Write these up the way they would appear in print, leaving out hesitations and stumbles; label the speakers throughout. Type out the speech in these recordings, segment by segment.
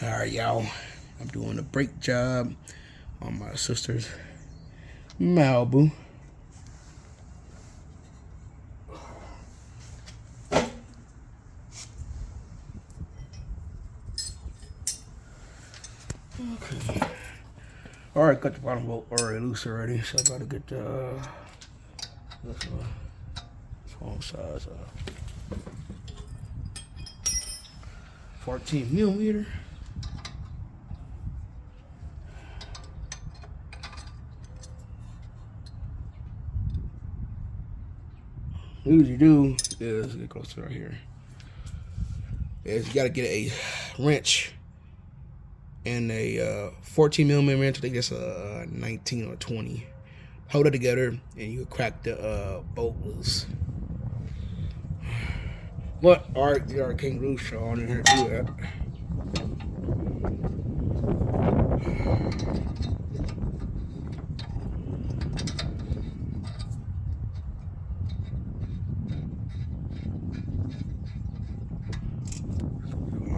Speaker 1: Alright, y'all. I'm doing a brake job on my sister's Malibu. Okay. Alright, got the bottom bolt already loose already, so I gotta get this one size 14 millimeter. What you do is get closer right here. Is you gotta get a wrench and a 14 millimeter wrench. I think that's a 19 or 20. Hold it together and you crack the bolt loose. But alright, the already came loose, so I didn't have to do that.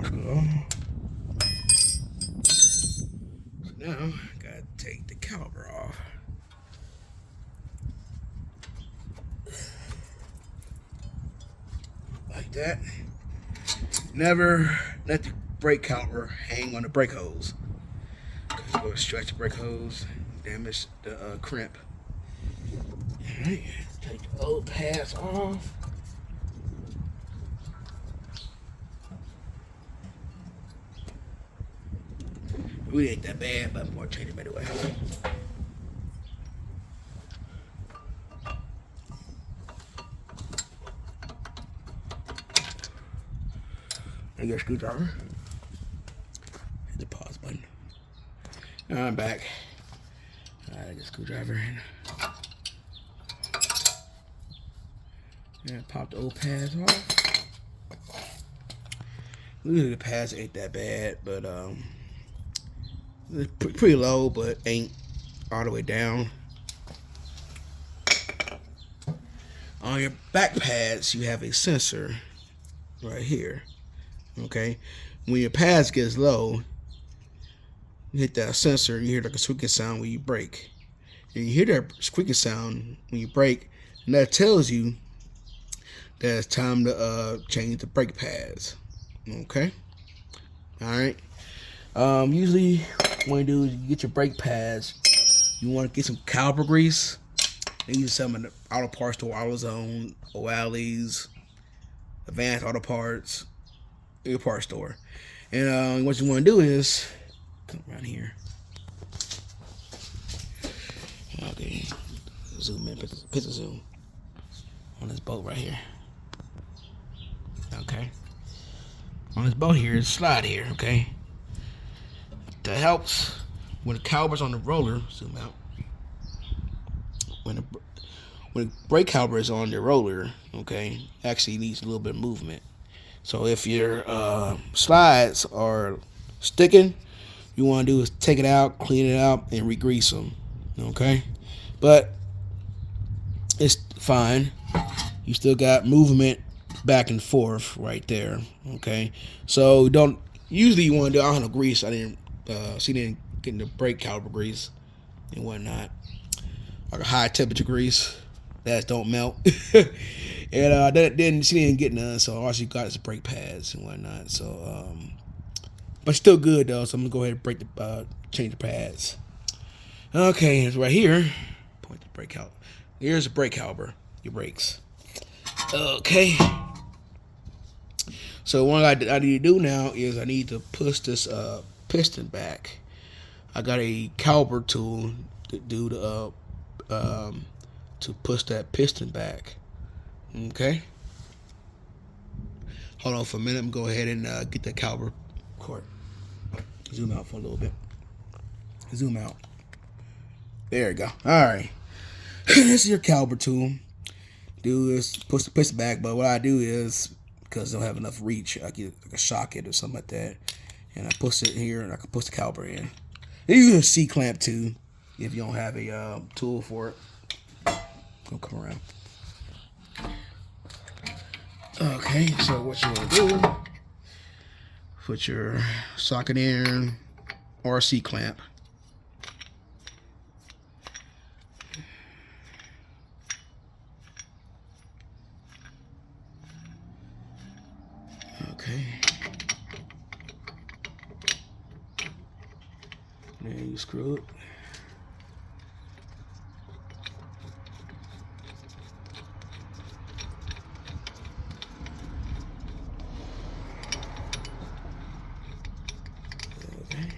Speaker 1: So now, gotta take the caliper off. Like that. Never let the brake caliper hang on the brake hose, because it's going to stretch the brake hose, damage the crimp. Alright, take the old pads off. Really ain't that bad, but I'm going to change them anyway. I get a screwdriver. Hit the pause button. Now I'm back. I get a screwdriver in. And pop the old pads off. Usually the pads ain't that bad, but it's pretty low, but ain't all the way down. On your back pads, you have a sensor right here. Okay, when your pads gets low, you hit that sensor, you hear like a squeaking sound when you brake. And you hear that squeaking sound when you brake, and that tells you that it's time to change the brake pads. Okay, all right. Usually, what you do is you get your brake pads. You want to get some caliper grease. They use some in the auto parts store, AutoZone, O'Reilly's, Advanced Auto Parts, your parts store. And what you want to do is come around here. Okay, zoom in, pixel zoom on this bolt right here. Okay, on this bolt here, slide here. Okay, that helps when the caliper's on the roller. Zoom out. When the brake caliper is on the roller, okay, actually needs a little bit of movement. So if your slides are sticking, you want to do is take it out, clean it out, and re-grease them. Okay, but it's fine. You still got movement back and forth right there. Okay, so don't usually you want to do. I don't know grease. I didn't see didn't get the brake caliper grease and whatnot. Like a high temperature grease that don't melt. And then she didn't get none, so all she got is the brake pads and whatnot. So but still good though. So I'm gonna go ahead and change the pads. Okay, it's right here. Point the brake caliper. Here's the brake caliper. Your brakes. Okay. So what I need to do now is I need to push this piston back. I got a caliper tool to do the to push that piston back. Okay. Hold on for a minute. I'm gonna go ahead and get the caliper cord. Zoom out for a little bit. Zoom out. There you go. All right. This is your caliper tool. Do is push the piston back, but what I do is, because I don't have enough reach, I get like a shocket or something like that, and I push it here, and I can push the caliper in. You use a C clamp too, if you don't have a tool for it. Gonna come around. Okay, so what you want to do? Put your socket in, RC clamp. Okay. Then you screw it. Okay.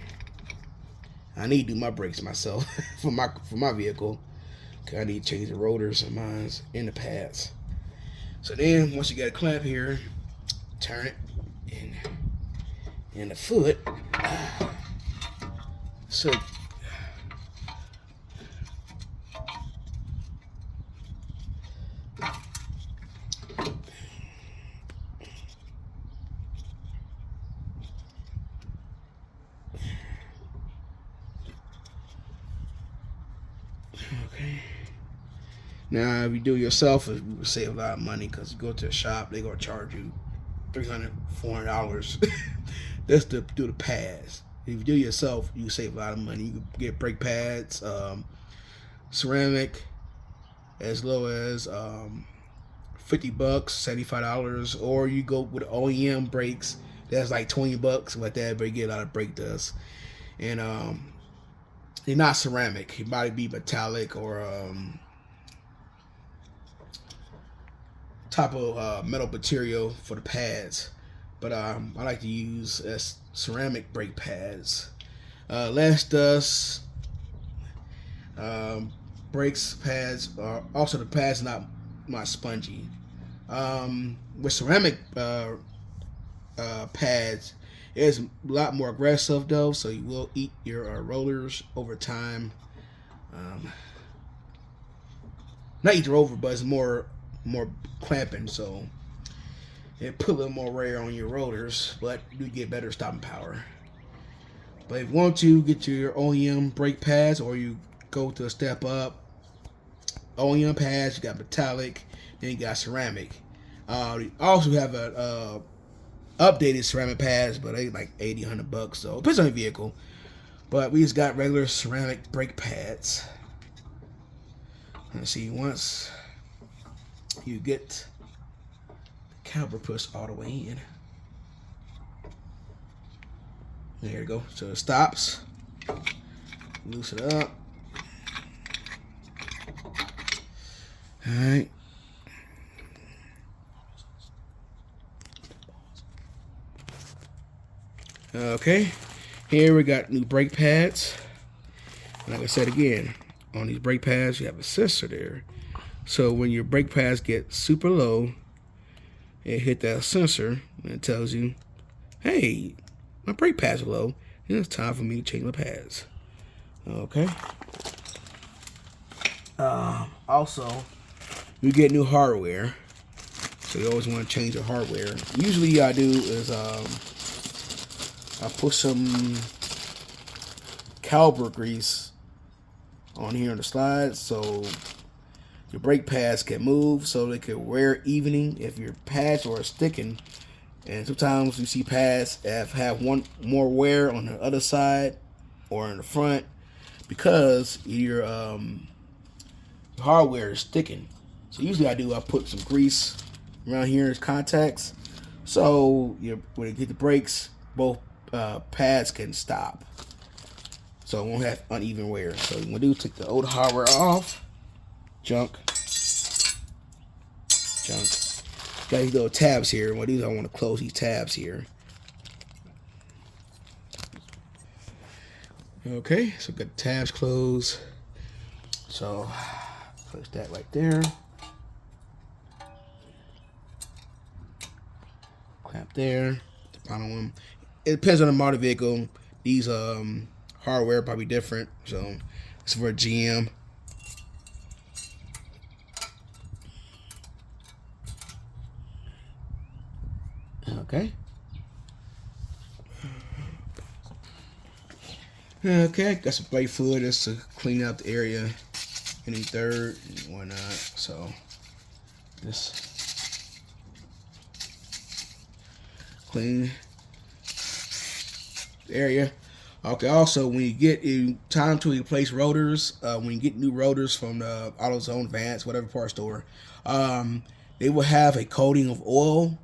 Speaker 1: I need to do my brakes myself for my vehicle. Okay, I need to change the rotors of mine in the pads. So then once you got a clamp here, turn it in the foot. So okay. Now, if you do it yourself, it will save a lot of money because you go to a shop, they're gonna charge you $300, $400 just to do the pads. If you do it yourself, you save a lot of money. You can get brake pads, ceramic, as low as $50, $75, or you go with OEM brakes. That's like $20, like that, but you get a lot of brake dust. And they're not ceramic. It might be metallic or type of metal material for the pads, but I like to use ceramic brake pads. Less dust. Brakes pads are also, the pads not spongy. With ceramic pads, it's a lot more aggressive though, so you will eat your rollers over time. Not eat the roller, but it's more clamping, so it put a little more wear on your rollers, but you get better stopping power. But if you want to get your OEM brake pads, or you go to a step up, OEM pads, you got metallic, then you got ceramic. You also have a updated ceramic pads, but they like $80, $100, so it depends on your vehicle. But we just got regular ceramic brake pads. Let's see, once you get the caliper pushed all the way in, there you go. So it stops. Loosen it up. All right. Okay. Here we got new brake pads. Like I said again, on these brake pads, you have a sensor there. So when your brake pads get super low, it hit that sensor and it tells you, hey, my brake pads are low, and it's time for me to change my pads. Okay. Also, you get new hardware, so you always want to change your hardware. Usually, I do is I put some caliper grease on here on the slides, so your brake pads can move, so they can wear evening if your pads are sticking. And sometimes you see pads that have one more wear on the other side or in the front because your hardware is sticking. So usually I put some grease around here as contacts, so when you get the brakes, both pads can stop, so it won't have uneven wear. So what you want to do is take the old hardware off. Junk. Got these little tabs here. What I do is I want to close these tabs here. Okay, so got the tabs closed. So place that right there. Clamp there. The bottom one. It depends on the model vehicle. These hardware probably different. So it's for a GM. Okay. Okay, got some brake fluid just to clean out the area, any dirt and whatnot. So just clean area. Okay. Also, when you get time to replace rotors, when you get new rotors from the AutoZone, Vance, whatever part store, they will have a coating of oil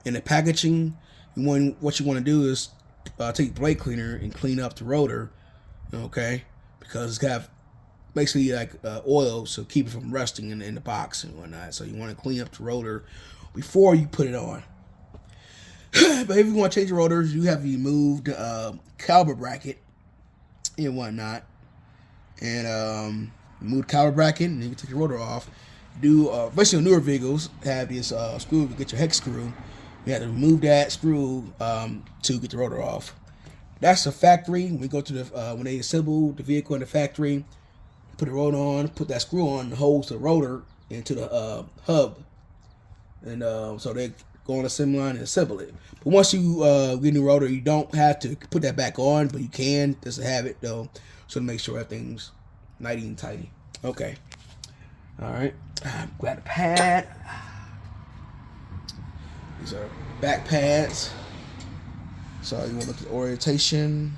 Speaker 1: in the packaging. What you want to do is take brake cleaner and clean up the rotor. Okay, because it's got basically like oil, so keep it from rusting in the box and whatnot. So you want to clean up the rotor before you put it on. But if you want to change the rotors, you have to remove the caliper bracket and whatnot, and remove the caliper bracket, and then you take the rotor off. Do basically newer vehicles have this screw to get your hex screw. You have to remove that screw to get the rotor off. That's the factory. When we go to the when they assemble the vehicle in the factory, put the rotor on, put that screw on, and holds the rotor into the hub, and so they go on the assembly line and assemble it. But once you get a new rotor, you don't have to put that back on, but you can just have it though, so to make sure everything's nighty and tidy. Okay. All right. Grab the pad. These are back pads. So you want to look at the orientation.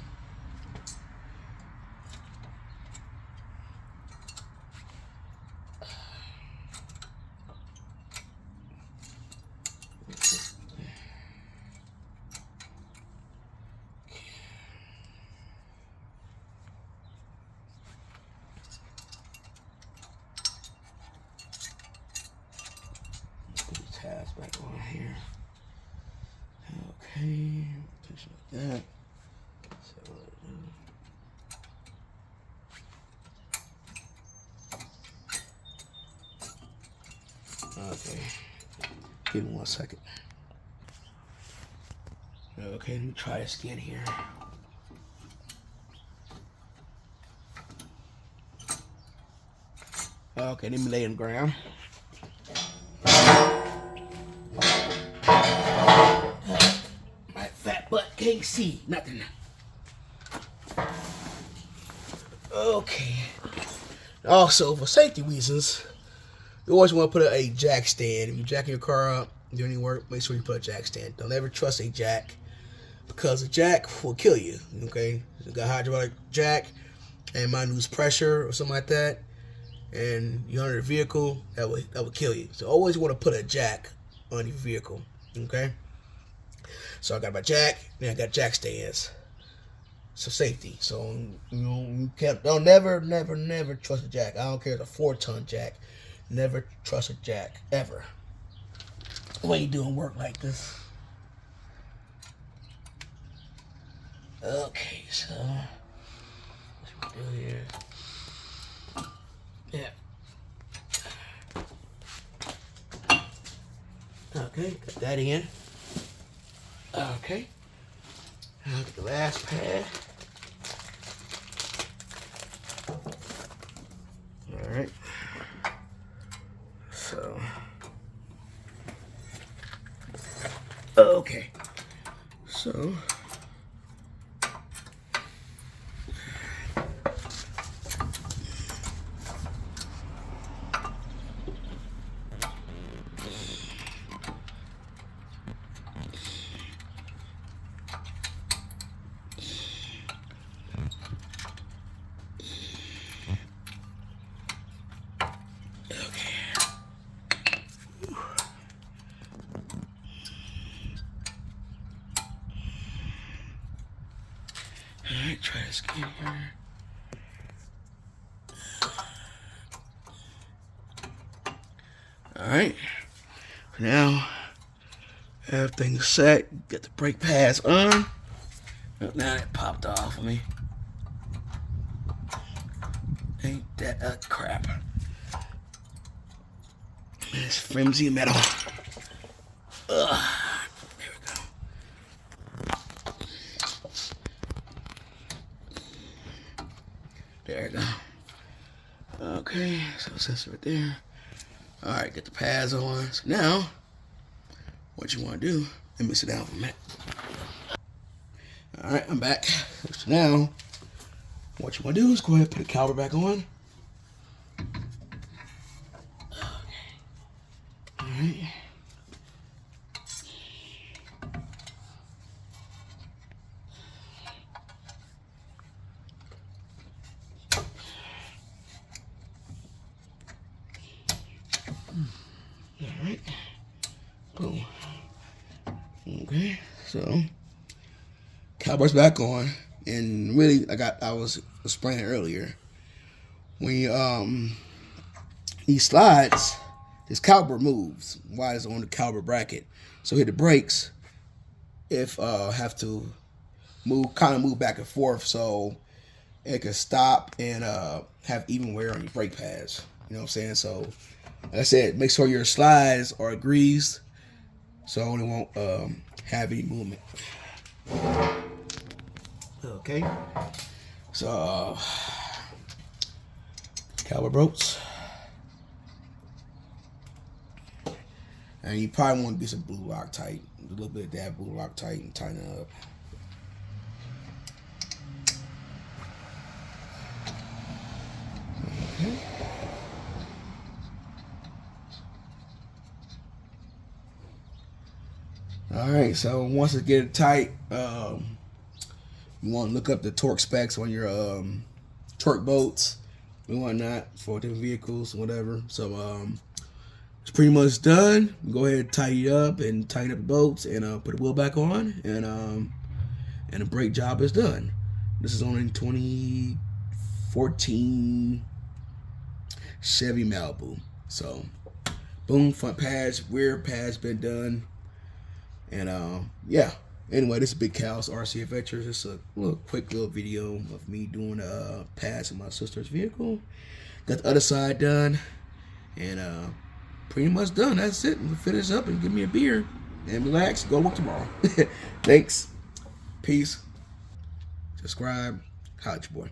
Speaker 1: Put these tabs back on here. Okay, attention like that. Okay, give me 1 second. Okay, let me try this again here. Okay, let me lay on the ground. My fat butt can't see nothing. Okay. Also, for safety reasons, you always want to put a jack stand. If you're jacking your car up, do any work, make sure you put a jack stand. Don't ever trust a jack, because a jack will kill you. Okay, you got a hydraulic jack and might lose pressure or something like that, and you're under the vehicle, that would kill you. So always want to put a jack on your vehicle. Okay. So I got my jack, then I got jack stands. So safety. So you don't never trust a jack. I don't care if it's a 4-ton jack. Never trust a jack ever. When you doing work like this. Okay, so what we do here? Yeah. Okay, got that in. Okay. Now get the last pad. All right. So. Okay. So. Alright, try this again here. Alright. Now, everything's set. Get the brake pads on. Oh, now it popped off of me. Ain't that crap. It's flimsy metal. Ugh. There we go. There we go. Okay, so sensor right there. Alright, get the pads on. So now, what you want to do, let me sit down for a minute. Alright, I'm back. So now, what you want to do is go ahead and put the caliper back on. Alright. So caliper's back on, and really, like I was explaining earlier, when he slides, his caliper moves while it's on the caliper bracket. So hit the brakes if have to move back and forth, so it can stop and have even wear on your brake pads. You know what I'm saying? So, like I said, make sure your slides are greased, so it won't have any movement. Okay. So, caliper bolts. And you probably want to get some blue Loctite. A little bit of that blue Loctite and tighten it up. Okay. Alright, so once it get tight, you want to look up the torque specs on your torque bolts and whatnot for different vehicles, whatever. So it's pretty much done. Go ahead and tighten it up and tighten up the bolts and put the wheel back on, and the brake job is done. This is on a 2014 Chevy Malibu. So boom, front pads, rear pads been done, and yeah. Anyway, this is Big Cal's RC Adventures. It's a quick little video of me doing pads in my sister's vehicle. Got the other side done, and pretty much done. That's it. We'll finish up and give me a beer and relax. Go to work tomorrow. Thanks. Peace. Subscribe. Holla at your boy.